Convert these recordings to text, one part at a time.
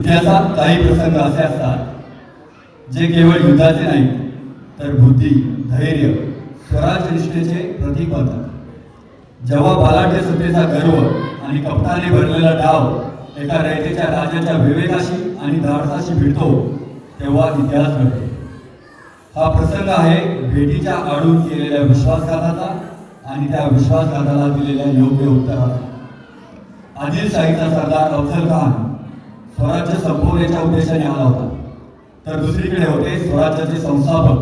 इतिहासात काही प्रसंग असे असतात जे केवळ युद्धाचे नाही तर बुद्धी, धैर्य, स्वराज्यनिष्ठेचे प्रतीक बनतात. जेव्हा बलाढ्य सत्तेचा गर्व आणि कपटाने भरलेला डाव एका रयतेच्या राजाच्या विवेकाशी आणि धाडसाशी भिडतो तेव्हा इतिहास घडतो. हा प्रसंग आहे भेटीच्या आडून केलेल्या विश्वासघाताचा आणि त्या विश्वासघाताला दिलेल्या योग्य उत्तराचा. आदिलशाहीचा सरदार अफजल खान स्वराज्य संपवण्याच्या उद्देशाने आला होता, तर दुसरीकडे होते स्वराज्याचे संस्थापक,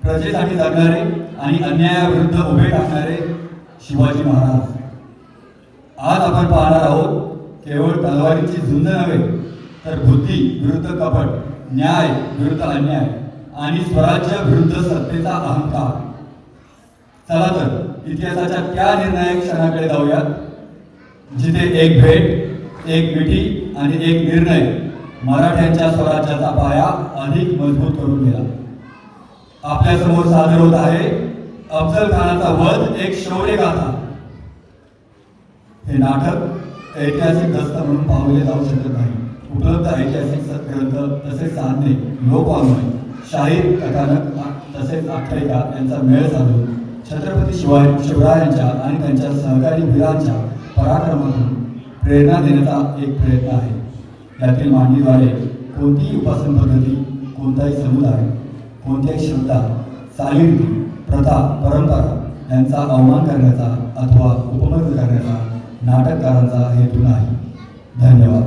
प्रजेसाठी जगणारे आणि अन्यायाविरुद्ध उभे टाकणारे शिवाजी महाराज. आज आपण पाहणार आहोत केवळ तलवारीची झुंज नव्हे तर बुद्धी विरुद्ध कपट, न्याय विरुद्ध अन्याय आणि स्वराज्य विरुद्ध सत्तेचा अहंकार. चला तर इतिहासाच्या त्या निर्णायक क्षणाकडे जाऊयात जिथे एक भेट, एक मिठी आणि एक निर्णय मराठ्यांच्या स्वराज्याचा पाया अधिक मजबूत करून गेला. आपल्या समोर सादर होत आहे अफजल खानाचा वध, एक शौर्यगाथा. हे नाटक ऐतिहासिक दस्त म्हणून पाहिले जाऊ शकत नाही. उपलब्ध ऐतिहासिक ग्रंथ तसेच साधने, लोकवाङ्मय, शाहीर, कथानक तसेच आख्यायिका यांचा मेळ साधून छत्रपती शिवरायांच्या आणि त्यांच्या सहकारी वीरांच्या पराक्रमातून प्रेरणा देण्याचा एक प्रयत्न आहे. यातील मांडणीद्वारे कोणतीही उपासन पद्धती, कोणताही समुदाय, कोणत्याही श्रद्धा, चालीरीती, प्रथा, परंपरा यांचा अवमान करण्याचा अथवा उपमर्द करण्याचा नाटककारांचा हेतू नाही. धन्यवाद.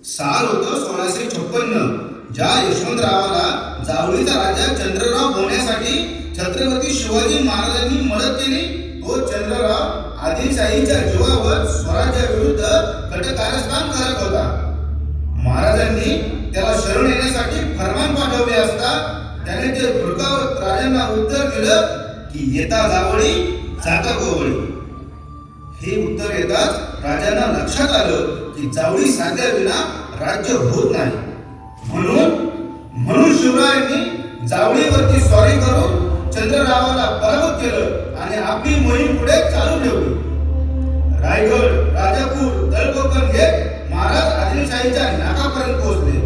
साल होतं 1656, ज्या यशवंतरावाला जावळीचा राजा चंद्रराव होण्यासाठी छत्रपती शिवाजी महाराजांनी मदत केली. तो चंद्रराव आदिलशाहीच्या जीवावर स्वराज्याविरुद्ध कटकारस्थान करत होता. महाराजांनी त्याला शरण येण्यासाठी फरमान पाठवले असता त्याने ते धुडकावत राजांना उत्तर दिलं की येता जावळी जाता गोवळी. हे उत्तर येताच राजांना लक्षात आलं की जावळी साधल्याविना राज्य होत नाही. म्हणून शिवरायांनी जावळीवरती स्वारी करून चंद्ररावाला पराभूत केलं आणि आपली मोहीम पुढे चालू ठेवली. रायगड, राजापूर, तळकोकण घेत महाराज आदिलशाहीच्या नाकापर्यंत पोहोचले.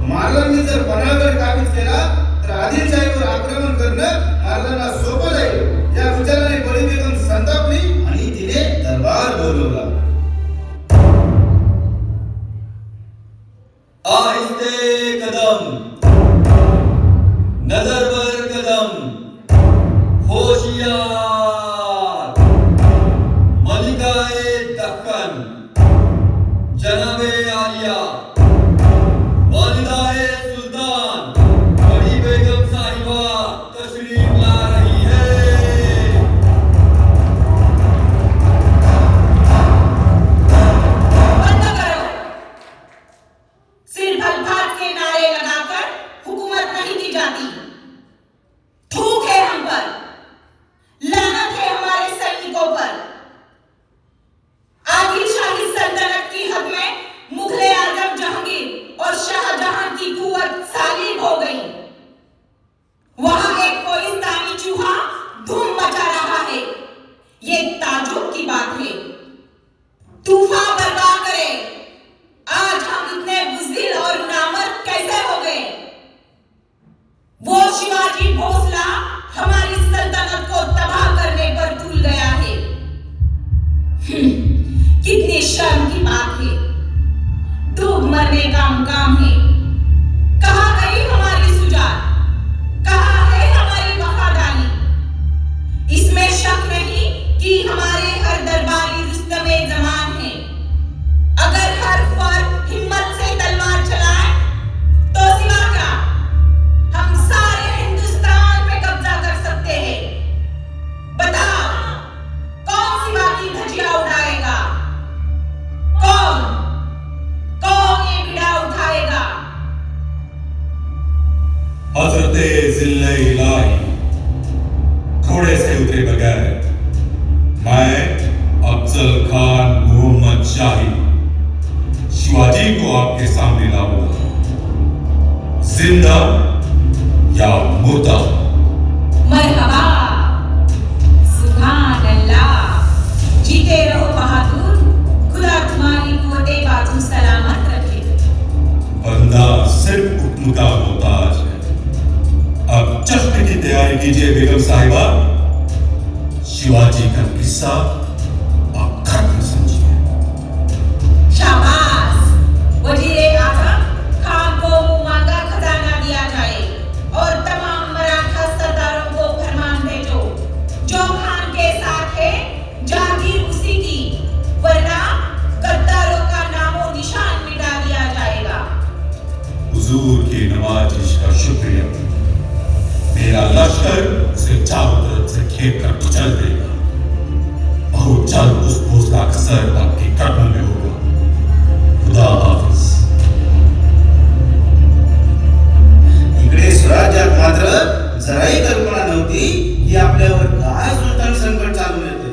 महाराजांनी जर पन्हाळगड काबीज केला तर आदिलशाहीवर आक्रमण करणं महाराजांना सोपं जाईल. या विचाराने बडी बेगम संतापली आणि तिने दरबार बोलवला. आहिस्ते कदम, नजर बर कदम, होशियार, मलिकाए दक्कन, जनाबे आलिया, वालिदाए सुल्तान, बड़ी बेगम साहिबा तशरीफ ला रही है. बंद करो. सिर भर भाट के नारे लगाकर हुकूमत नहीं की जाती. थूक है हम पर, लानत है हमारे सैनिकों पर. आदिलशाही सल्तनत की हद में मुगले आजम जहांगीर और शाहजहां की काम काम है। कहाँ गई हमारी सुजात? कहाँ है हमारी वफादारी? इसमें शक नहीं कि हमारे हर दरबारी रुस्तमे जमान है। अगर हर फर्द हिम्मत से तलवार चलाए तो सिवा क्या हम सारे हिंदुस्तान पे कब्जा कर सकते हैं। बताओ कौन सिवा की धज्जियां उड़ाएगा? कौन कौन ये बीड़ा उठाएगा? हजरते जिल्ले इलाही घोड़े से उतरे बगैर मैं अफजल खान मोहम्मद शाही शिवाजी को आपके सामने लाऊंगा, जिंदा या मुर्दा। मरहबा, सुभान अल्लाह। जीते रहो बहादुर, खुदा तुम्हारी कुव्वते बाजू सलामत रखे। बंदा सिर्फ हुक्म का मोहताज है। अब जश्न की तैयारी कीजिए बेगम साहिबा। शिवाजी का किस्सा आप घर में समझिए। शाबाश। वजीरे आजम खान को मुंह मांगा खजाना दिया जाए और तमाम मराठा सरदारों को फरमान भेजो, जो खान के साथ है जागीर उसी की, वरना गद्दारों का नामो निशान मिटा दिया जाएगा। हुजूर की नवाजिश का शुक्रिया। मेरा लश्कर उसे चारों तरफ से घेर कर कुचल देगा। बहुत जल्द उस बोझ का असर आपके कदमों में होगा। खुदा हाफिज। इकडे स्वराज्यात मात्र जराही कल्पना नव्हती की आपल्यावर काय सुलतान संकट चालून येते।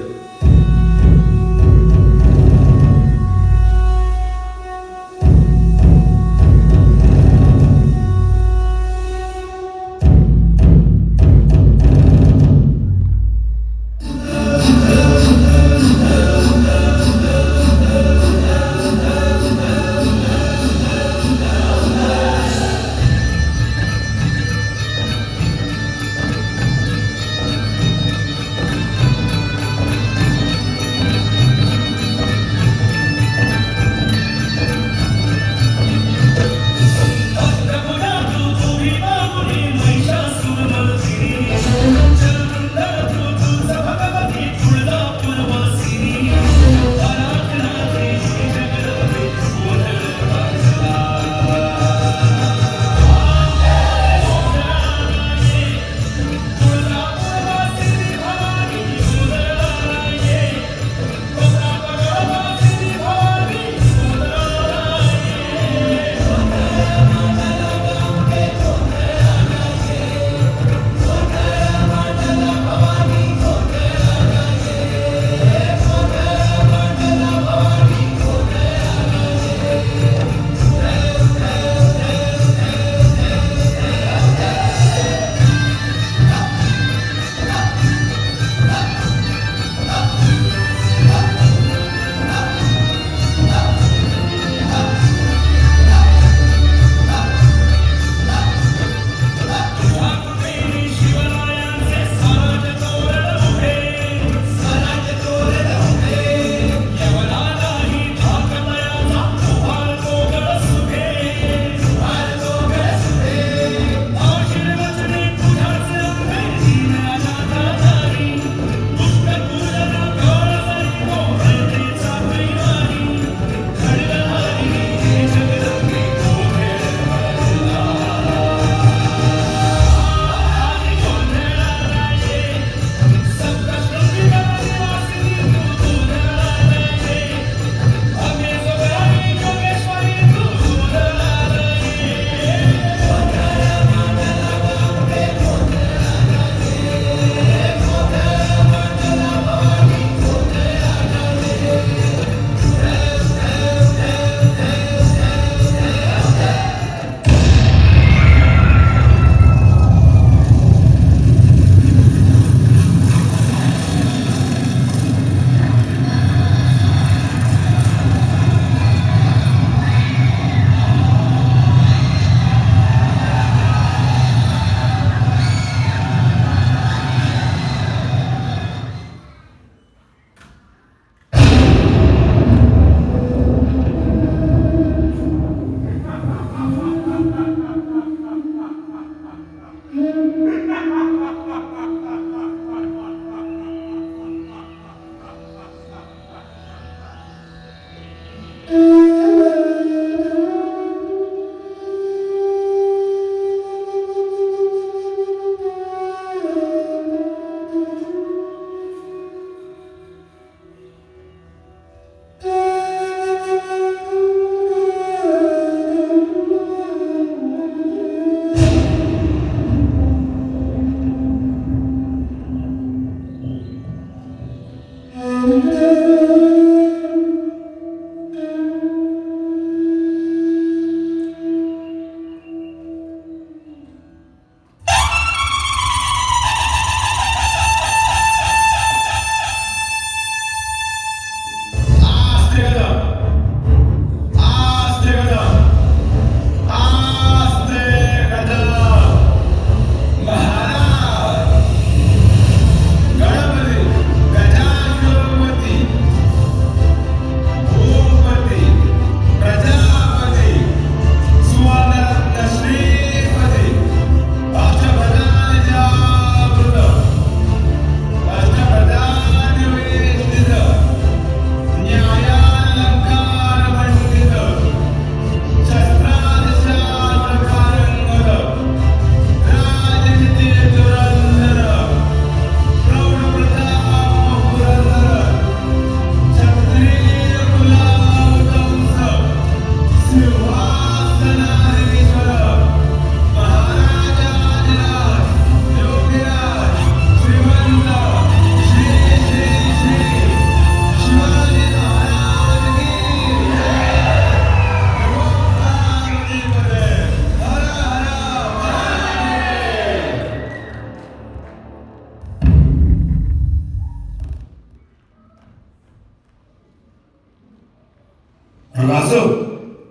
राज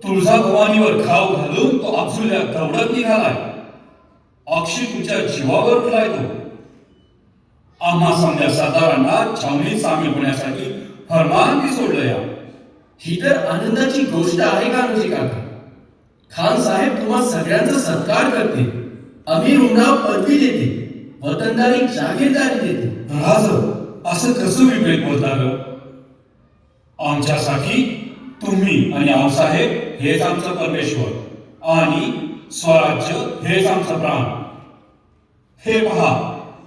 तुळजाभवानीवर घाव घालून तो अब्जुल्या दौडत निघालाय. अक्षी तुझ्या जीवावर उठलाय तो. आम्हा समजा सरदारांना छावणीत सामील होण्यासाठी फरमानगी सोडलं या. ही तर आनंदाची गोष्ट आहे कान्होजी काका. खान साहेब तुम्हा सगळ्यांचा सत्कार करते. अमीर उमराव पदवी देते, वतनदारी जागीरदारी देते. राज असं कसं विपरीत बोलता ग? आमच्यासाठी तुम्ही आणि आऊसाहेब हेच आमचं परमेश्वर आणि स्वराज्य हेच आमचं प्राण. हे पहा,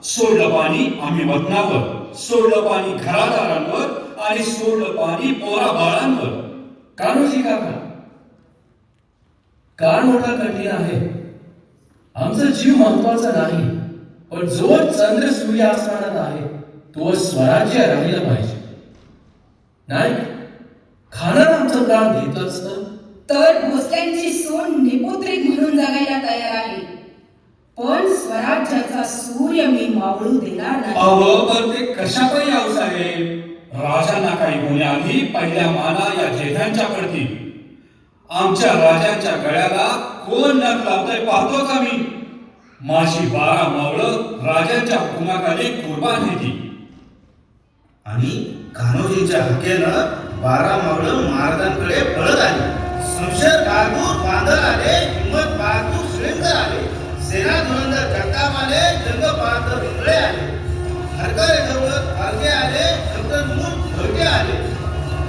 सोडलं पाणी आम्ही वतनावर, सोडलं पाणी घरादारांवर आणि सोडलं पाणी पोरा बाळांवर. कान्होजी काका, काळ मोठा कठीण आहे. आमचा जीव महत्वाचा नाही, पण जो चंद्र सूर्य आसमानात आहे तो स्वराज्य राहिलं पाहिजे. नाही, खानानं आमचं प्राण घेतलंच तर भोसल्यांची सून निपुत्रिक म्हणून जगायला तयार आहे, पण स्वराज्याचा सूर्य मी मावळू देणार नाही. अहो पण ते कशापायी आऊसाहेब? राजांना काही होण्याआधी पहिल्या माना या जेठांच्या पडतील. आमच्या राजांच्या गळ्याला कोण नख लावतंय पाहतोच आम्ही. माझी 12 मावळं राजांच्या हुकुमाखाली कुर्बान होती. आणि कान्होजींच्या हाकेनं 12 मावळं महाराजांकडे पळत आली. शमशेर बहादूर बांदर आले, हिम्मत बहादूर श्रीलंकर आले, सेना धुरंधर जगताप आले, जंग बहादूर इंगळे आले, हरकरे दौलत फाळके आले, डॉक्टर मूल ढोलके आले,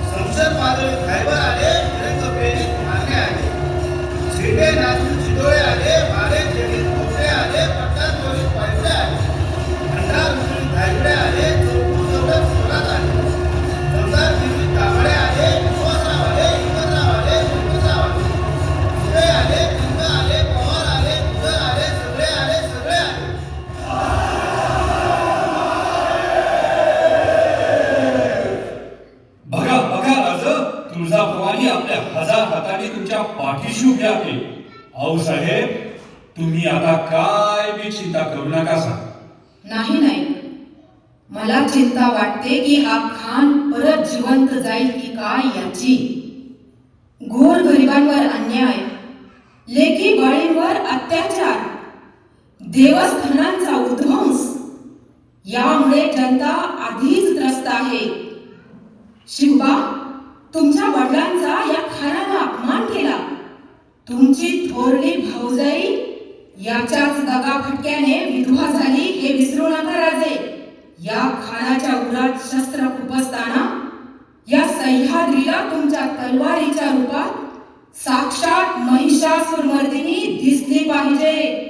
शमशेर बहादूर खैबर आले, निरंग पेरी माने आले, झेंडे नाचून चितोळे आले, मारे जेडी कोपरे आले, पट्टात गोळी पायगुडे आले, भंडार उचलून धायगुडे आले, चौकूर दौलत सोलात आले, जमदार दिल्ली तांबडे आले, विश्वासराव आले, हिम्मतराव आले, हिम्मतराव आले, सुरे आले, पिंग आले, पवार आले, गुजर आले, सगळे आले, सगळे आले. बघा बघा राज, तुळजाभवानी आपल्या 1000 हातांनी तुमच्या पाठीशी उभी आहे. आऊसाहेब, तुम्ही आता काय बी चिंता करू नका सा. नाही नाही, मला चिंता वाटते की हा खान परत जिवंत जाईल की काय याची. घोर गरिबांवर अन्याय, लेकी बाळींवर अत्याचार, देवस्थानांचा उद्ध्वंस, यामुळे जनता आधीच त्रस्त आहे. शिवबा, तुमच्या वडिलांचा या खानानं अपमान केला. तुमची थोरली भाऊजाई याच्याच दगाफटक्याने विधवा झाली हे विसरू नका राजे. या खानाच्या उरात शस्त्र खुपसताना या सह्याद्रीला तुमच्या तलवारीच्या रूपात साक्षात महिषासुरमर्दिनी दिसली पाहिजे.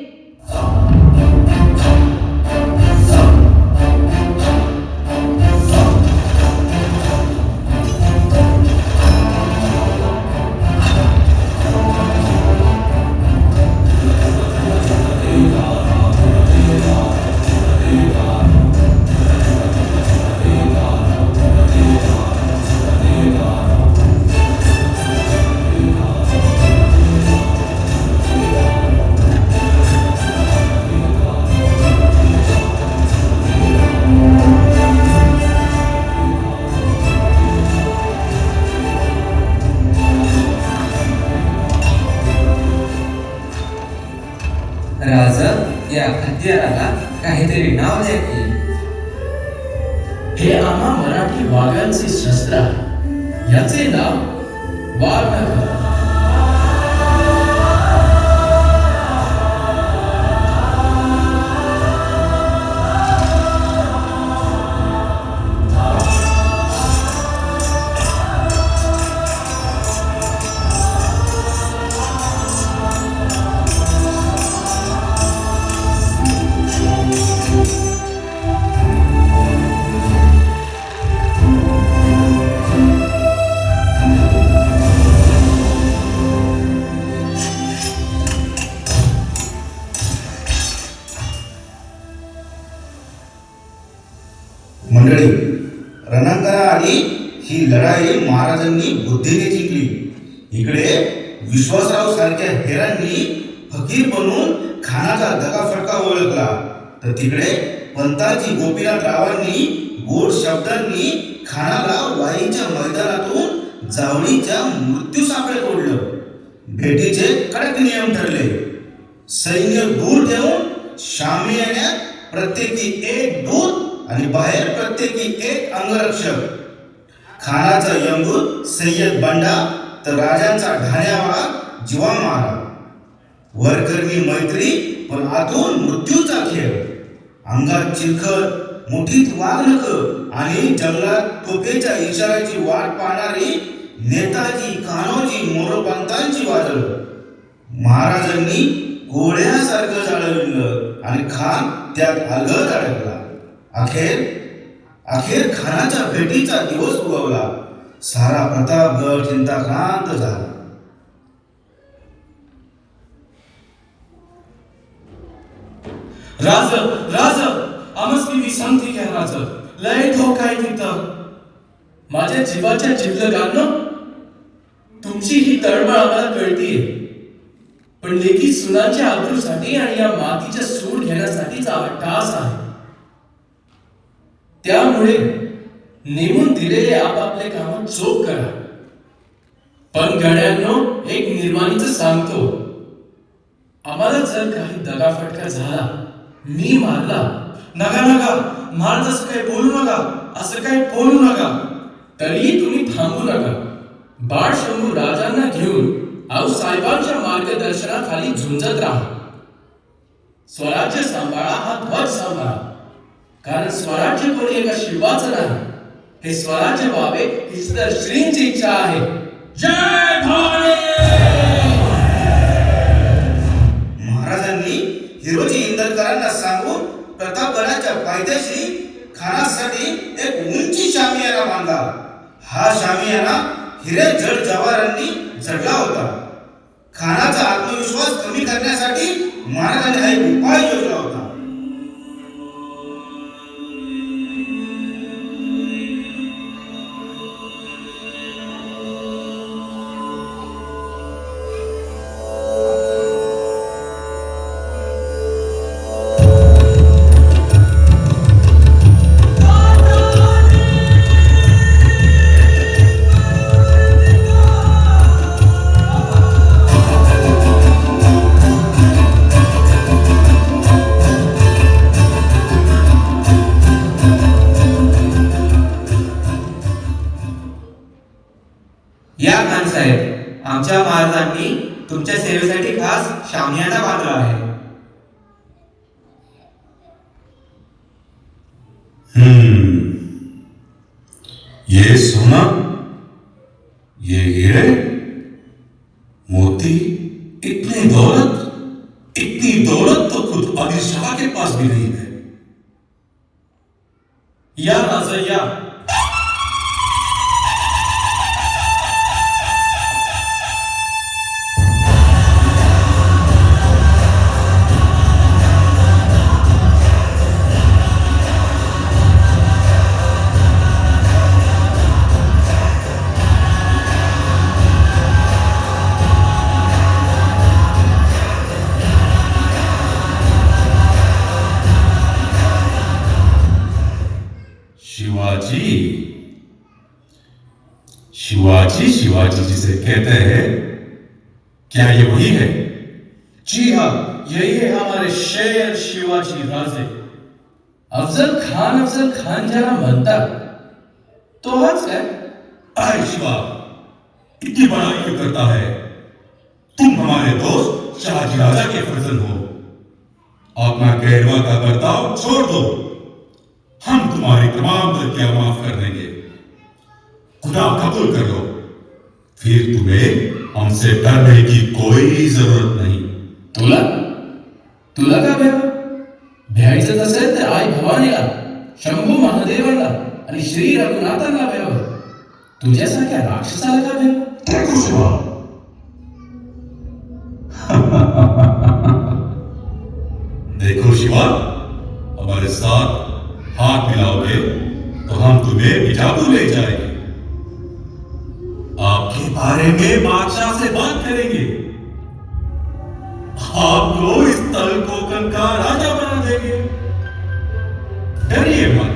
राजा, या हत्याराला काहीतरी नाव द्या की. हे आम्हा मराठी वाघांचे शस्त्र आहे. याचे नाव वाघनख. मंडळी, रणांगणाआधी ही लढाई महाराजांनी बुद्धीने जिंकली. इकडे विश्वासराव सारख्या हेरांनी फकीर बनून खानाचा दगाफटका ओळखला, तर तिकडे पंताजी गोपीनाथ रावांनी गोड शब्दांनी खानाला वाईच्या मैदानातून जावळीच्या मृत्यू सापळे तोडलं. भेटीचे कडक नियम ठरले. सैन्य दूर ठेवून शामियान्यात प्रत्येकी एक दूत आणि बाहेर प्रत्येकी एक अंगरक्षक. खानाचा यंगूत सय्यद बंडा तर राजांचा ढाण्यावाळा जीवा मारा. वरकरणी मैत्री पण आतून मृत्यूचा खेळ. अंगात चिलखत, मुठीत वाघनख आणि जंगलात तोफेच्या इशाऱ्याची वाट पाहणारी नेताजी कान्होजी मोरोपंतांची वादळ. महाराजांनी गोळ्यासारखं जाळविलं आणि खान त्यात अलगद अडकला. अखेर खानाच्या भेटीचा दिवस उगवला. सारा प्रतापगड चिंताक्रांत झाला. राज आमच मी सांगते की राज लय धोका आहे तिथं. माझ्या जीवाच्या जिवलगांनो तुमची ही तळमळ आम्हाला कळतीये, पण लेकी सुनाच्या आबरूसाठी आणि या मातीच्या सूड घेण्यासाठीचा हा टास आहे. त्यामुळे नेमून दिलेले आपापले काम चोख करा. पण गड्यांनो एक निर्माणीचं सांगतो, आम्हाला जर काही दगाफटका झाला, मी मारला, नका मार तसं काही बोलू नका, असं काही बोलू नका. तरीही तुम्ही थांबू नका. बाळ शंभू राजांना घेऊन आऊसाहेबांच्या मार्गदर्शनाखाली झुंजत राहा. स्वराज्य सांभाळा, हा ध्वज सांभाळा. कारण स्वराज्य कोणी एका शिवाचं नाही, हे स्वराज्य व्हावे हीच तर श्रींची इच्छा आहे. जय भवानी. महाराजांनी हिरोजी इंदरकरांना सांगून प्रतापगडाच्या पायथ्याशी खानासाठी एक उंची शामियाना बांधला. हा शामियाना हिरे जड जवारांनी जडला होता. खानाचा आत्मविश्वास कमी करण्यासाठी महाराजांनी हा एक उपाय योजला होता. या खान साहेब, आमच्या महाराजांनी तुमच्या सेवेसाठी खास शामियाना बांधला आहे. ये सोना, ये हीरे, मोती, इतनी दौलत तो खुद आदिलशाह के पास भी नहीं है. या राजा या. शिवाजी जिसे कहते हैं, क्या ये वही है? जी हाँ, यही है हमारे शेर शिवाजी राजे. अफजल खान ज्याला म्हणतात तो हाच काय? अरे शिवा, इतनी बड़ाई क्यों करता है? तुम हमारे दोस्त शाहजी राजा के फर्जंद हो. अपना गैरवा का बर्ताव छोड़ दो. हम तुम्हारी तमाम गलतियां माफ कर देंगे. खुदा कबूल कर लो. फिर तुम्हें हमसे डरने की कोई जरूरत नहीं. तुला का भ्यायचं असेल तर आई भवानीला, शंभू महादेवाला आणि श्री रघुनाथांना भ्यावं. तुझ्यासारख्या राक्षसाला का भ्यावं? देखो शिवा, देखो शिवा, हमारे साथ हाथ मिलाओगे तो हम तुम्हें बीजापुर ले जाएंगे. आपके बारे में बादशाह से बात करेंगे. आपको इस तल कोकण का राजा बना देंगे. डरिए मत,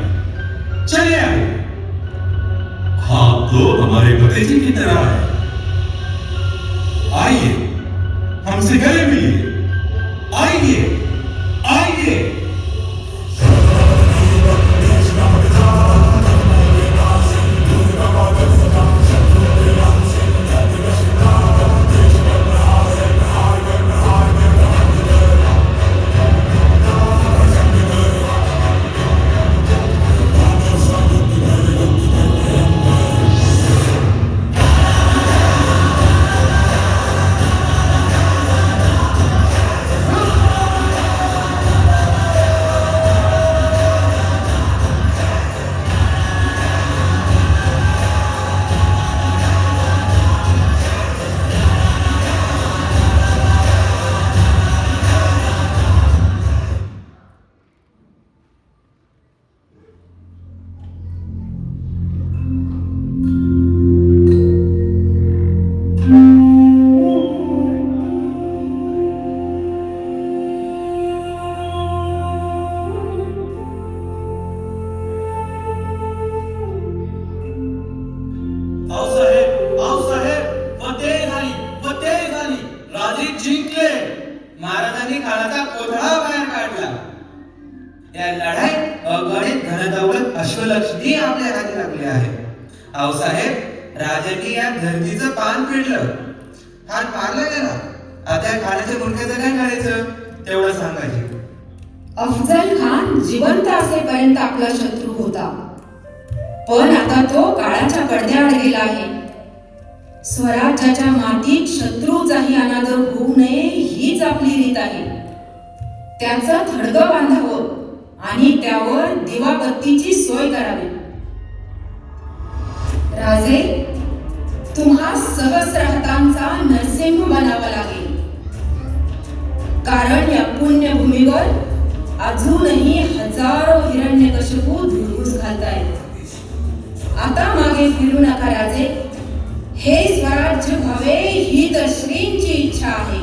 चले आइए. आप तो हमारे पते बेटी की तरह है। आइए हमसे गले मिलिए, आइए आइए। महाराजांनी काळाचा कोथळा बाहेर काढला। या लढाईत अगणित धनदौलत अश्वलक्ष्मी आपल्या हाती लागली आहे। आऊसाहेब, राजांनी या धरतीचं पान फेडलं, हात मारला गेला। आता खाण्याच्या मुलक्याचं काय करायचं तेवढं सांगायचे। अफजल खान जिवंत असेपर्यंत आपला शत्रू होता, पण आता तो काळाच्या पडद्याआड गेला आहे। स्वराज्याच्या मातीत शत्रूचाही अनादर होऊ नये हीच आपली रीत आहे। त्याचं थडगं बांधावं आणि त्यावर दिवाबत्तीची सोय करावी। राजे, तुम्हा सहस्र हातांचा नरसिंह बनावा लागेल, कारण या पुण्यभूमीवर अजूनही हजारो हिरण्यकशिपू धुडगूस घालतायत। आता मागे फिरू नका राजे, हे स्वराज्य व्हावे ही तर श्रींची इच्छा आहे।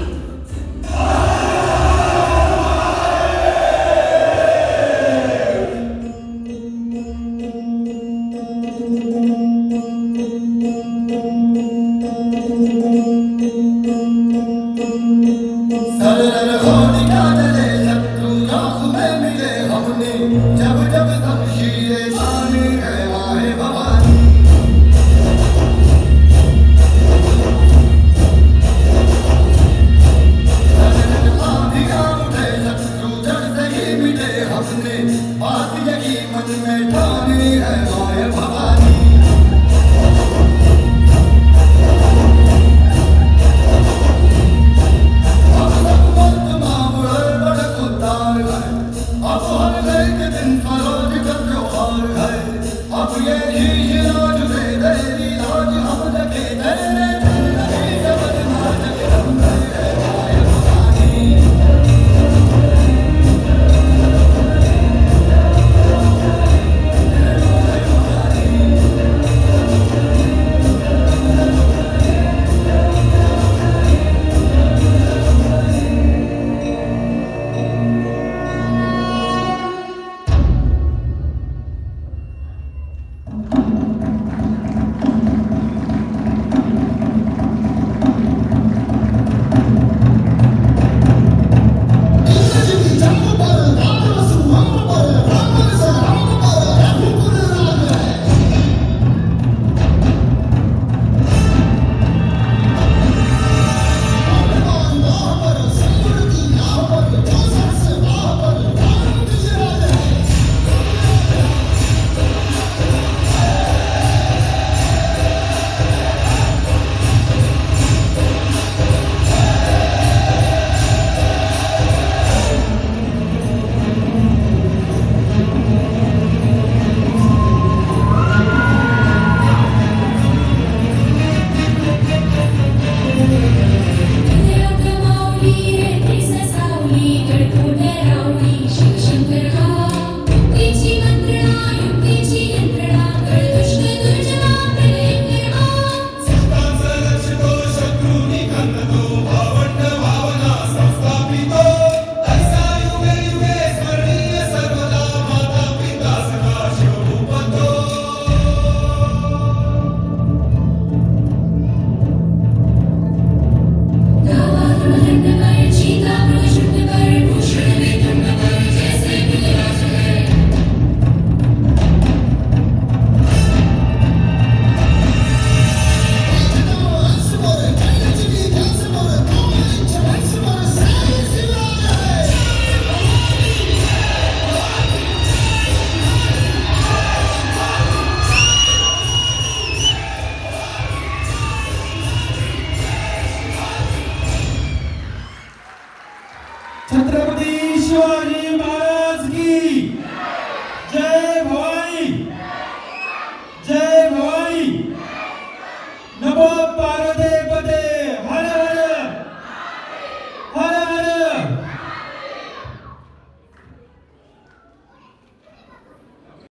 छत्रपती